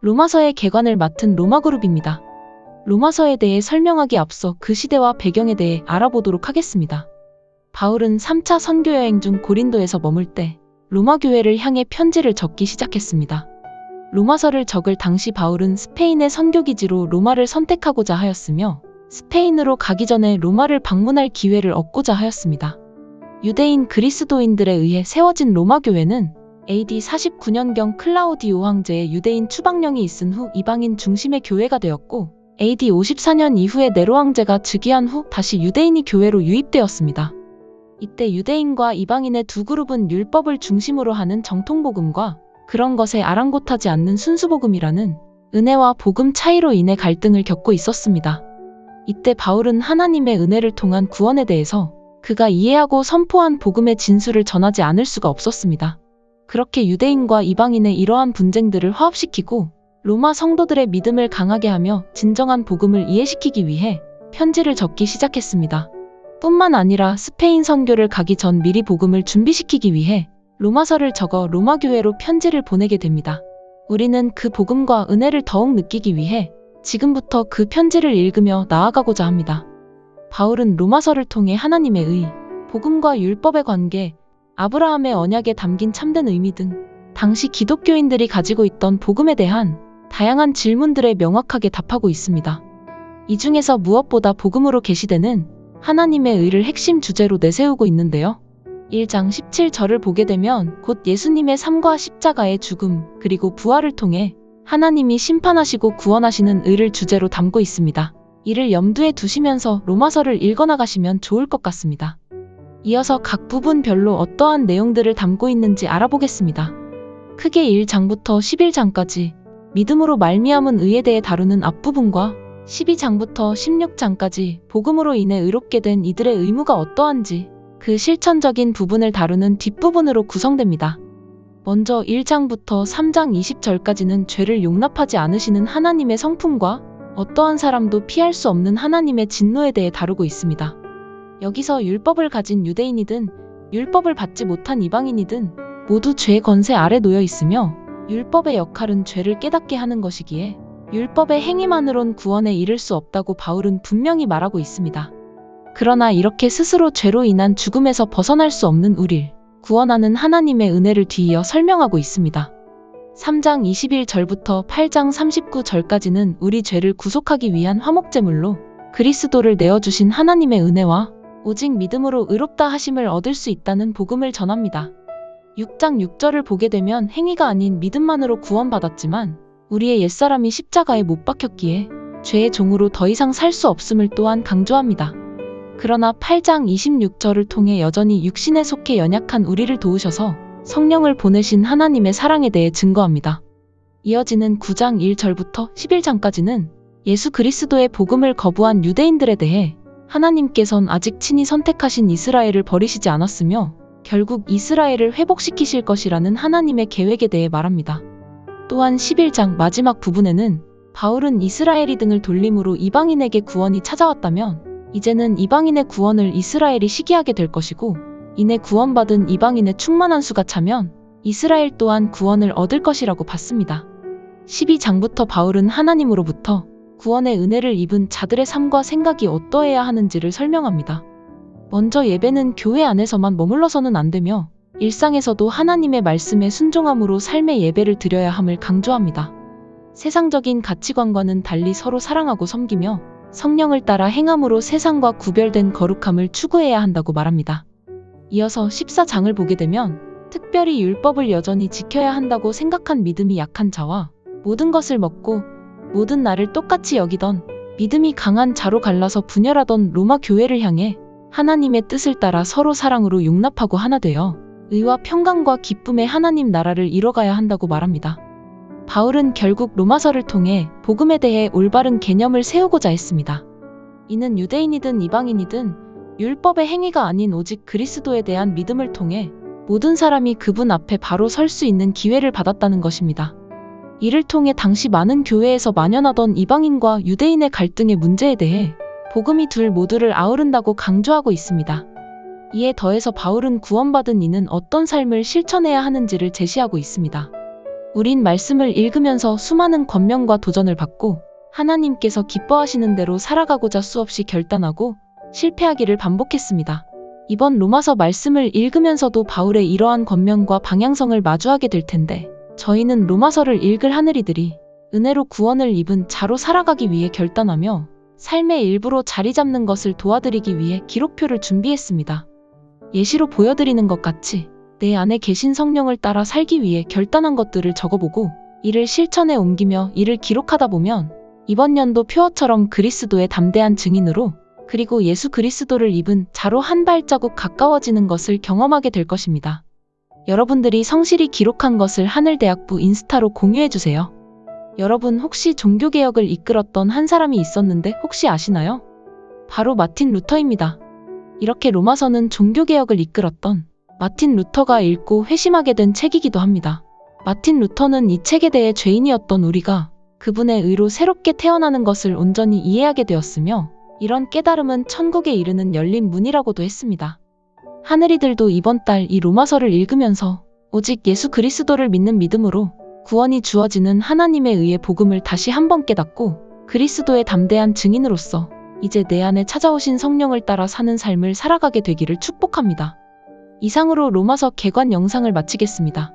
로마서의 개관을 맡은 로마그룹입니다. 로마서에 대해 설명하기 앞서 그 시대와 배경에 대해 알아보도록 하겠습니다. 바울은 3차 선교 여행 중 고린도에서 머물 때 로마 교회를 향해 편지를 적기 시작했습니다. 로마서를 적을 당시 바울은 스페인의 선교기지로 로마를 선택하고자 하였으며 스페인으로 가기 전에 로마를 방문할 기회를 얻고자 하였습니다. 유대인 그리스도인들에 의해 세워진 로마 교회는 AD 49년경 클라우디오 황제의 유대인 추방령이 있은 후 이방인 중심의 교회가 되었고 AD 54년 이후에 네로 황제가 즉위한 후 다시 유대인이 교회로 유입되었습니다. 이때 유대인과 이방인의 두 그룹은 율법을 중심으로 하는 정통복음과 그런 것에 아랑곳하지 않는 순수복음이라는 은혜와 복음 차이로 인해 갈등을 겪고 있었습니다. 이때 바울은 하나님의 은혜를 통한 구원에 대해서 그가 이해하고 선포한 복음의 진수를 전하지 않을 수가 없었습니다. 그렇게 유대인과 이방인의 이러한 분쟁들을 화합시키고 로마 성도들의 믿음을 강하게 하며 진정한 복음을 이해시키기 위해 편지를 적기 시작했습니다. 뿐만 아니라 스페인 선교를 가기 전 미리 복음을 준비시키기 위해 로마서를 적어 로마 교회로 편지를 보내게 됩니다. 우리는 그 복음과 은혜를 더욱 느끼기 위해 지금부터 그 편지를 읽으며 나아가고자 합니다. 바울은 로마서를 통해 하나님의 의, 복음과 율법의 관계, 아브라함의 언약에 담긴 참된 의미 등 당시 기독교인들이 가지고 있던 복음에 대한 다양한 질문들에 명확하게 답하고 있습니다. 이 중에서 무엇보다 복음으로 계시되는 하나님의 의를 핵심 주제로 내세우고 있는데요. 1장 17절을 보게 되면 곧 예수님의 삶과 십자가의 죽음 그리고 부활을 통해 하나님이 심판하시고 구원하시는 의를 주제로 담고 있습니다. 이를 염두에 두시면서 로마서를 읽어나가시면 좋을 것 같습니다. 이어서 각 부분별로 어떠한 내용들을 담고 있는지 알아보겠습니다. 크게 1장부터 11장까지 믿음으로 말미암은 의에 대해 다루는 앞부분과 12장부터 16장까지 복음으로 인해 의롭게 된 이들의 의무가 어떠한지 그 실천적인 부분을 다루는 뒷부분으로 구성됩니다. 먼저 1장부터 3장 20절까지는 죄를 용납하지 않으시는 하나님의 성품과 어떠한 사람도 피할 수 없는 하나님의 진노에 대해 다루고 있습니다. 여기서 율법을 가진 유대인이든 율법을 받지 못한 이방인이든 모두 죄의 권세 아래 놓여 있으며 율법의 역할은 죄를 깨닫게 하는 것이기에 율법의 행위만으론 구원에 이를 수 없다고 바울은 분명히 말하고 있습니다. 그러나 이렇게 스스로 죄로 인한 죽음에서 벗어날 수 없는 우릴 구원하는 하나님의 은혜를 뒤이어 설명하고 있습니다. 3장 21절부터 8장 39절까지는 우리 죄를 구속하기 위한 화목제물로 그리스도를 내어주신 하나님의 은혜와 오직 믿음으로 의롭다 하심을 얻을 수 있다는 복음을 전합니다. 6장 6절을 보게 되면 행위가 아닌 믿음만으로 구원받았지만 우리의 옛사람이 십자가에 못 박혔기에 죄의 종으로 더 이상 살 수 없음을 또한 강조합니다. 그러나 8장 26절을 통해 여전히 육신에 속해 연약한 우리를 도우셔서 성령을 보내신 하나님의 사랑에 대해 증거합니다. 이어지는 9장 1절부터 11장까지는 예수 그리스도의 복음을 거부한 유대인들에 대해 하나님께선 아직 친히 선택하신 이스라엘을 버리시지 않았으며 결국 이스라엘을 회복시키실 것이라는 하나님의 계획에 대해 말합니다. 또한 11장 마지막 부분에는 바울은 이스라엘이 등을 돌림으로 이방인에게 구원이 찾아왔다면 이제는 이방인의 구원을 이스라엘이 시기하게 될 것이고 이내 구원받은 이방인의 충만한 수가 차면 이스라엘 또한 구원을 얻을 것이라고 봤습니다. 12장부터 바울은 하나님으로부터 구원의 은혜를 입은 자들의 삶과 생각이 어떠해야 하는지를 설명합니다. 먼저 예배는 교회 안에서만 머물러서는 안 되며 일상에서도 하나님의 말씀에 순종함으로 삶의 예배를 드려야 함을 강조합니다. 세상적인 가치관과는 달리 서로 사랑하고 섬기며 성령을 따라 행함으로 세상과 구별된 거룩함을 추구해야 한다고 말합니다. 이어서 14장을 보게 되면 특별히 율법을 여전히 지켜야 한다고 생각한 믿음이 약한 자와 모든 것을 먹고 모든 날을 똑같이 여기던 믿음이 강한 자로 갈라서 분열하던 로마 교회를 향해 하나님의 뜻을 따라 서로 사랑으로 용납하고 하나 되어 의와 평강과 기쁨의 하나님 나라를 이뤄가야 한다고 말합니다. 바울은 결국 로마서를 통해 복음에 대해 올바른 개념을 세우고자 했습니다. 이는 유대인이든 이방인이든 율법의 행위가 아닌 오직 그리스도에 대한 믿음을 통해 모든 사람이 그분 앞에 바로 설 수 있는 기회를 받았다는 것입니다. 이를 통해 당시 많은 교회에서 만연하던 이방인과 유대인의 갈등의 문제에 대해 복음이 둘 모두를 아우른다고 강조하고 있습니다. 이에 더해서 바울은 구원받은 이는 어떤 삶을 실천해야 하는지를 제시하고 있습니다. 우린 말씀을 읽으면서 수많은 권면과 도전을 받고 하나님께서 기뻐하시는 대로 살아가고자 수없이 결단하고 실패하기를 반복했습니다. 이번 로마서 말씀을 읽으면서도 바울의 이러한 권면과 방향성을 마주하게 될 텐데, 저희는 로마서를 읽을 하늘이들이 은혜로 구원을 입은 자로 살아가기 위해 결단하며 삶의 일부로 자리 잡는 것을 도와드리기 위해 기록표를 준비했습니다. 예시로 보여드리는 것 같이 내 안에 계신 성령을 따라 살기 위해 결단한 것들을 적어보고 이를 실천에 옮기며 이를 기록하다 보면 이번 연도 표어처럼 그리스도의 담대한 증인으로, 그리고 예수 그리스도를 입은 자로 한 발자국 가까워지는 것을 경험하게 될 것입니다. 여러분들이 성실히 기록한 것을 하늘대학부 인스타로 공유해주세요. 여러분 혹시 종교개혁을 이끌었던 한 사람이 있었는데 혹시 아시나요? 바로 마틴 루터입니다. 이렇게 로마서는 종교개혁을 이끌었던 마틴 루터가 읽고 회심하게 된 책이기도 합니다. 마틴 루터는 이 책에 대해 죄인이었던 우리가 그분의 의로 새롭게 태어나는 것을 온전히 이해하게 되었으며, 이런 깨달음은 천국에 이르는 열린 문이라고도 했습니다. 하늘이들도 이번 달 이 로마서를 읽으면서 오직 예수 그리스도를 믿는 믿음으로 구원이 주어지는 하나님의 의의 복음을 다시 한번 깨닫고 그리스도의 담대한 증인으로서 이제 내 안에 찾아오신 성령을 따라 사는 삶을 살아가게 되기를 축복합니다. 이상으로 로마서 개관 영상을 마치겠습니다.